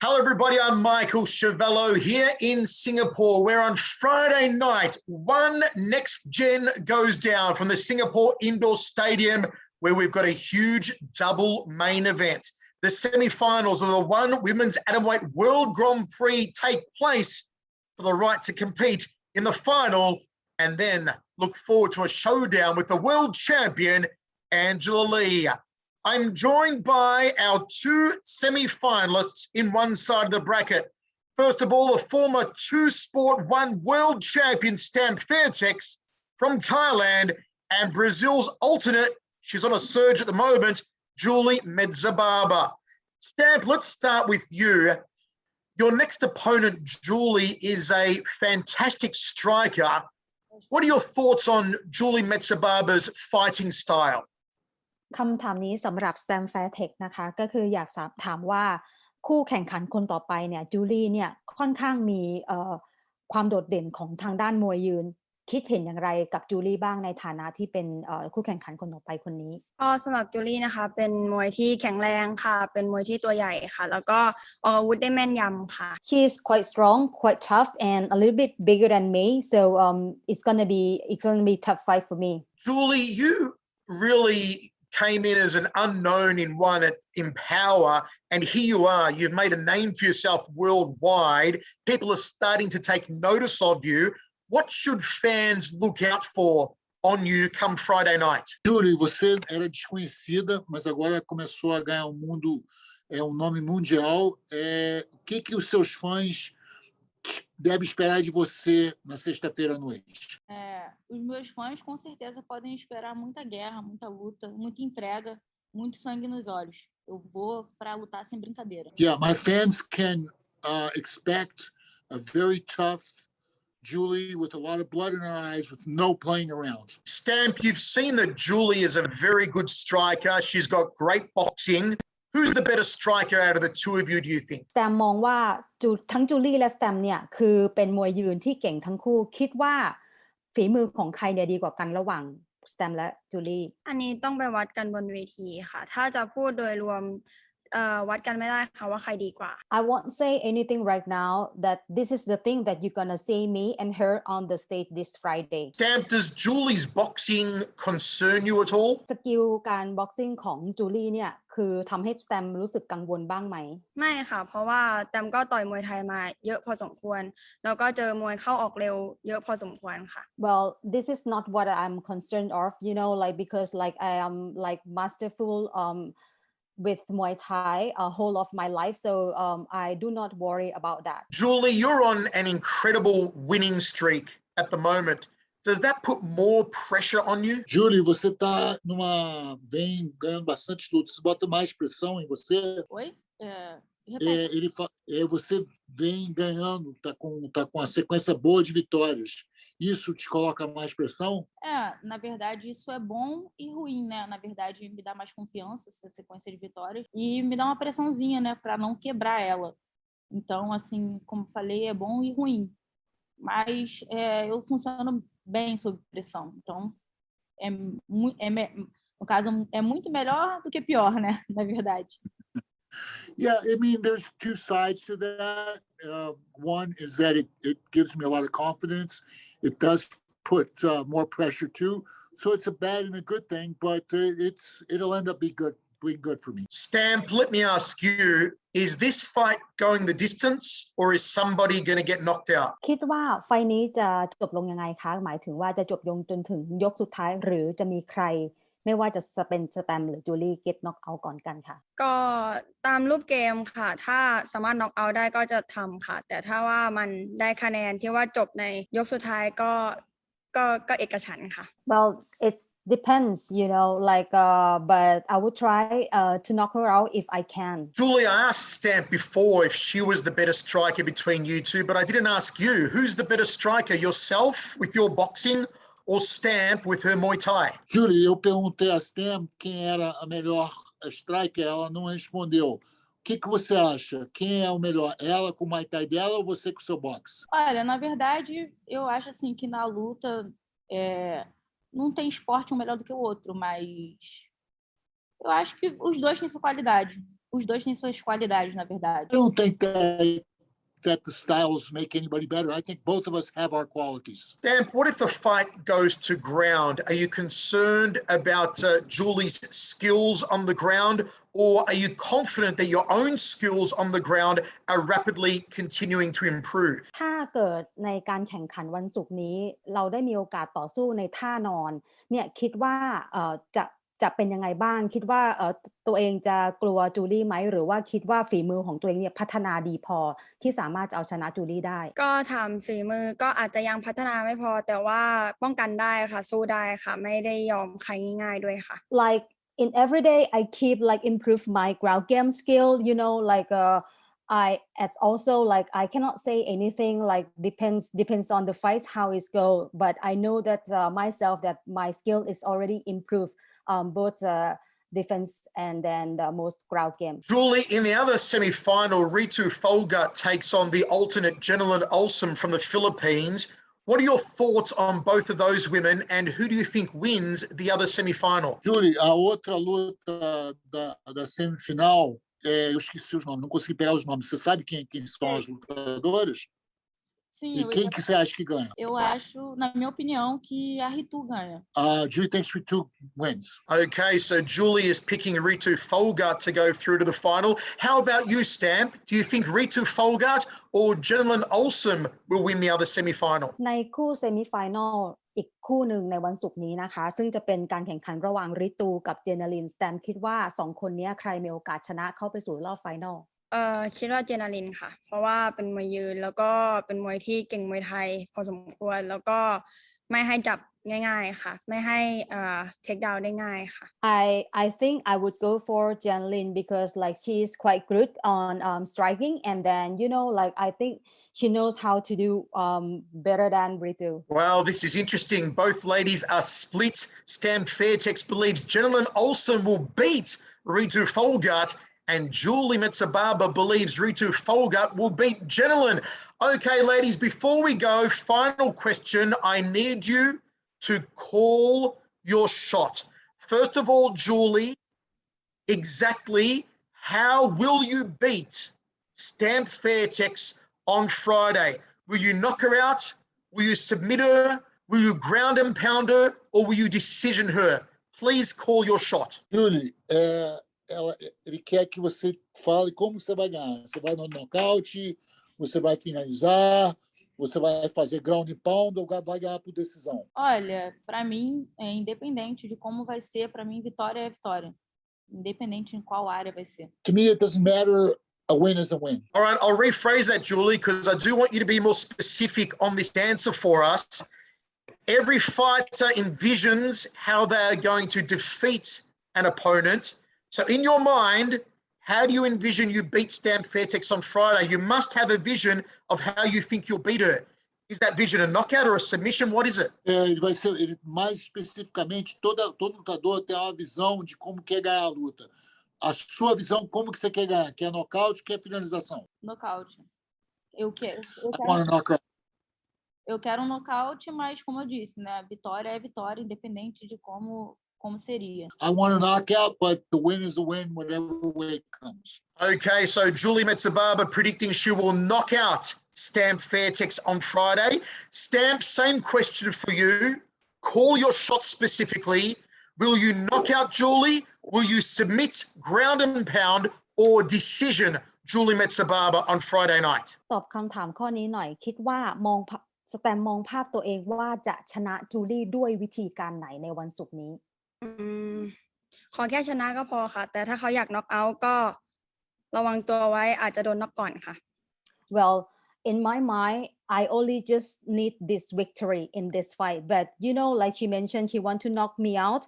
Hello, everybody. I'm Michael Chavello here in Singapore, where on Friday night, one NextGen goes down from the Singapore Indoor Stadium, where we've got a huge double main event. The semi-finals of the One Women's Atomweight World Grand Prix take place for the right to compete in the final, and then look forward to a showdown with the world champion, Angela Lee. I'm joined by our two semi-finalists in one side of the bracket. First of all, the former two-sport one world champion Stamp Fairtex from Thailand, and Brazil's alternate, she's on a surge at the moment, Julie Mezabarba. Stamp, let's start with you. Your next opponent, Julie, is a fantastic striker. What are your thoughts on Julie Mezabarba's fighting style? คำถามนี้สำหรับ Stamp Fairtex นะคะก็คืออยากถามว่าคู่แข่งขันคนต่อไปเนี่ยจูลี่เนี่ยค่อนข้างมีความโดดเด่นของทางด้านมวยยืนคิดเห็นอย่างไรกับจูลี่บ้างในฐานะที่เป็นคู่แข่งขันคนต่อไปคนนี้ก็สำหรับจูลี่นะคะเป็นมวยที่แข็งแรงค่ะเป็นมวยที่ตัวใหญ่ค่ะแล้วก็ออกอาวุธได้แม่นยำค่ะ She's quite strong, quite tough, and a little bit bigger than me, so it's gonna be tough fight for me. Julie, you really came in as an unknown in one at Empower, and here you are. You've made a name for yourself worldwide. People are starting to take notice of you. What should fans look out for on you come Friday night? Julie, você era desconhecida, mas agora começou a ganhar um nome mundial. O que os seus fãs devem esperar de você na sexta-feira à noite? Os meus fãs com certeza podem esperar muita guerra, muita luta, muita entrega, muito sangue nos olhos. Eu vou para lutar sem brincadeira. Yeah, my fans can expect a very tough Julie with a lot of blood in her eyes, with no playing around. Stamp, you've seen that Julie is a very good striker. She's got great boxing. Who's the better striker out of the two of you, do you think? Stamp มองว่าทั้งจูลี่และ Stamp เนี่ยคือเป็นมวยยืนที่เก่งทั้งคู่คิดว่าฝีมือของใครเนี่ยดีกว่ากันระหว่าง Stamp และจูลี่อันนี้ต้องไปวัดกันบนเวทีค่ะถ้าจะพูดโดยรวมวัดกันไม่ได้ค่ะว่าใครดีกว่า I won't say anything right now that this is the thing that you're gonna see me and her on the stage this Friday. Stamp, does Julie's boxing concern you at all? สกิลการบ็อกซิ่งของจูลี่เนี่ยคือทำให้ Stamp รู้สึกกังวลบ้างไหมไม่ค่ะเพราะว่าแตมก็ต่อยมวยไทยมาเยอะพอสมควรแล้วก็เจอมวยเข้าออกเร็วเยอะพอสมควรค่ะ Well, this is not what I'm concerned of, like because like I am like masterful with Muay Thai whole of my life, so I do not worry about that. Julie, you're on an incredible winning streak at the moment. Does that put more pressure on you? Julie, você vem ganhando bastante lutas. Isso bota mais pressão em você? Oi? Você vem ganhando, tá com uma sequência boa de vitórias. Isso te coloca mais pressão? Na verdade, isso é bom e ruim, né? Na verdade, me dá mais confiança essa sequência de vitórias e me dá uma pressãozinha, né? Para não quebrar ela. Então, assim, como falei, é bom e ruim. Mas eu funciono bem sob pressão. Então, no caso, é muito melhor do que pior, né? Na verdade. Yeah, I mean, there's two sides to that. One is that it gives me a lot of confidence. It does put more pressure too. So it's a bad and a good thing, but it'll end up being good for me. Stamp, let me ask you, is this fight going the distance or is somebody going to get knocked out? คิดว่าไฟล์นี้จะจบลงยังไงคะหมายถึงว่าจะจบลงจนถึงยกสุดท้ายหรือจะมีใครไม่ว่าจะเป็นสแตมป์หรือจูลี่เก็ตน็อกเอาท์ก่อนกันค่ะก็ตามรูปเกมค่ะถ้าสามารถน็อกเอาท์ได้ก็จะทำค่ะแต่ถ้าว่ามันได้คะแนนที่ว่าจบในยกสุดท้ายก็เอกฉันท์ค่ะ Well, it depends, but I would try to knock her out if I can. Julie, I asked Stamp before if she was the better striker between you two, but I didn't ask you. Who's the better striker, yourself with your boxing or Stamp with her Muay Thai? Julie, eu perguntei a Stamp quem era a melhor striker, ela não respondeu. O que você acha? Quem é o melhor? Ela com o Muay Thai dela ou você com o seu boxe? Olha, na verdade, eu acho assim que na luta não tem esporte um melhor do que o outro, mas eu acho que os dois têm sua qualidade. os dois têm suas qualidades, na verdade. I don't think that the styles make anybody better. I think both of us have our qualities. Stamp, what if the fight goes to ground? Are you concerned about Julie's skills on the ground, or are you confident that your own skills on the ground are rapidly continuing to improve? ถ้าเกิดในการแข่งขันวันศุกร์นี้เราได้มีโอกาสต่อสู้ในท่านอนเนี่ยคิดว่าจะเป็นยังไงบ้างคิดว่าตัวเองจะกลัวจูลี่ไหมหรือว่าคิดว่าฝีมือของตัวเองเนี่ยพัฒนาดีพอที่สามารถจะเอาชนะจูลี่ได้ก็ถามฝีมือก็อาจจะยังพัฒนาไม่พอแต่ว่าป้องกันได้ค่ะสู้ได้ค่ะไม่ได้ยอมใครง่ายๆด้วยค่ะ like in every day I keep like improve my ground game skill you know like it's also like I cannot say anything like depends on the fight how it go but I know that myself that my skill is already improved both defense and then the most ground game. Julie, in the other semi-final, Ritu Folga takes on the alternate Jenilyn Olsen from the Philippines. What are your thoughts on both of those women and who do you think wins the other semi-final? Julie, a outra luta da semifinal, eu esqueci os nomes, não consegui pegar os nomes. Você sabe quem são as lutadoras? Sim, E quem que você acha que ganha? Eu acho, na minha opinião, que a Ritu ganha. Julie thinks Ritu wins. Okay, so Julie is picking Ritu Folgart to go through to the final. How about you, Stamp? Do you think Ritu Folgart or Jenilyn Olsen will win the other semi-final? ในคู่เซมิไฟแนลอีกคู่หนึ่งในวันศุกร์นี้นะคะซึ่งจะเป็นการแข่งขันระหว่างริตูกับเจเนลินสแตมคิดว่า2คนนี้ใครมีโอกาสชนะเข้าไปสู่รอบไฟนอลคิดว่าเจนาลินค่ะเพราะว่าเป็นมวยยืนแล้วก็เป็นมวยที่เก่งมวยไทยพอสมควรแล้วก็ไม่ให้จับง่ายๆค่ะไม่ให้เทคดาวน์ได้ง่ายค่ะ I think I would go for Janlin because like she's quite good on striking and then you know like I think she knows how to do better than Ritu. Well, this is interesting. Both ladies are split. Stamp Fairtex believes Jenilyn Olsen will beat Ritu Folgart and Julie Mezabarba believes Ritu Folgart will beat Jenilyn. Okay, ladies, before we go, final question. I need you to call your shot. First of all, Julie, exactly how will you beat Stamp Fairtex on Friday? Will you knock her out? Will you submit her? Will you ground and pound her? Or will you decision her? Please call your shot. Julie, ele quer que você fale como você vai ganhar. Você vai no nocaute, você vai finalizar, você vai fazer ground and pound ou vai ganhar por decisão? Olha, para mim, independente de como vai ser, para mim, vitória é vitória. Independente em qual área vai ser. To me, it doesn't matter. A win is a win. All right, I'll rephrase that, Julie, because I do want you to be more specific on this answer for us. Every fighter envisions how they are going to defeat an opponent. So in your mind, how do you envision you beat Stamp Fairtex on Friday? You must have a vision of how you think you'll beat her. Is that vision a knockout or a submission? What is it? Mais especificamente, todo lutador tem uma visão de como quer ganhar a luta. A sua visão, como que você quer ganhar? Quer nocaute, quer finalização? Nocaute. Eu quero um nocaute, mas como eu disse, né? Vitória é vitória, independente de como seria. I want a knockout, but the win is a win, whatever way it comes. Okay, so Julie Mezabarba predicting she will knock out Stamp Fairtex on Friday. Stamp, same question for you. Call your shot specifically. Will you knock out Julie? Will you submit, ground and pound, or decision Julie Mezabarba on Friday night? ตอบคำถามข้อนี้หน่อยคิดว่สแตมมองภาพตัวเองว่าจะชนะจูลี่ด้วยวิธีการไหนในวันศุกร์นี้ขอแค่ชนะก็พอค่ะแต่ถ้าเขาอยากน็อกเอาท์ก็ระวังตัวไว้อาจจะโดนน็อกก่อนค่ะ Well in my mind I only just need this victory in this fight but you know like she mentioned she want to knock me out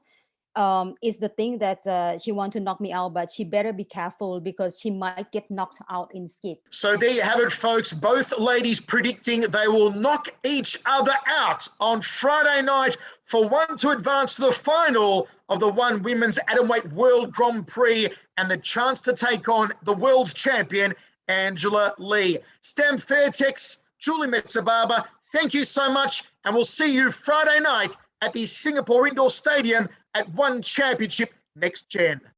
is the thing that she want to knock me out but she better be careful because she might get knocked out in skid. So there you have it, folks. Both ladies predicting they will knock each other out on Friday night for one to advance to the final of the One Women's Atomweight World Grand Prix and the chance to take on the world's champion Angela Lee. Stamp Fairtex, Julie Mezabarba, thank you so much and we'll see you Friday night at the Singapore Indoor Stadium at One Championship NextGen.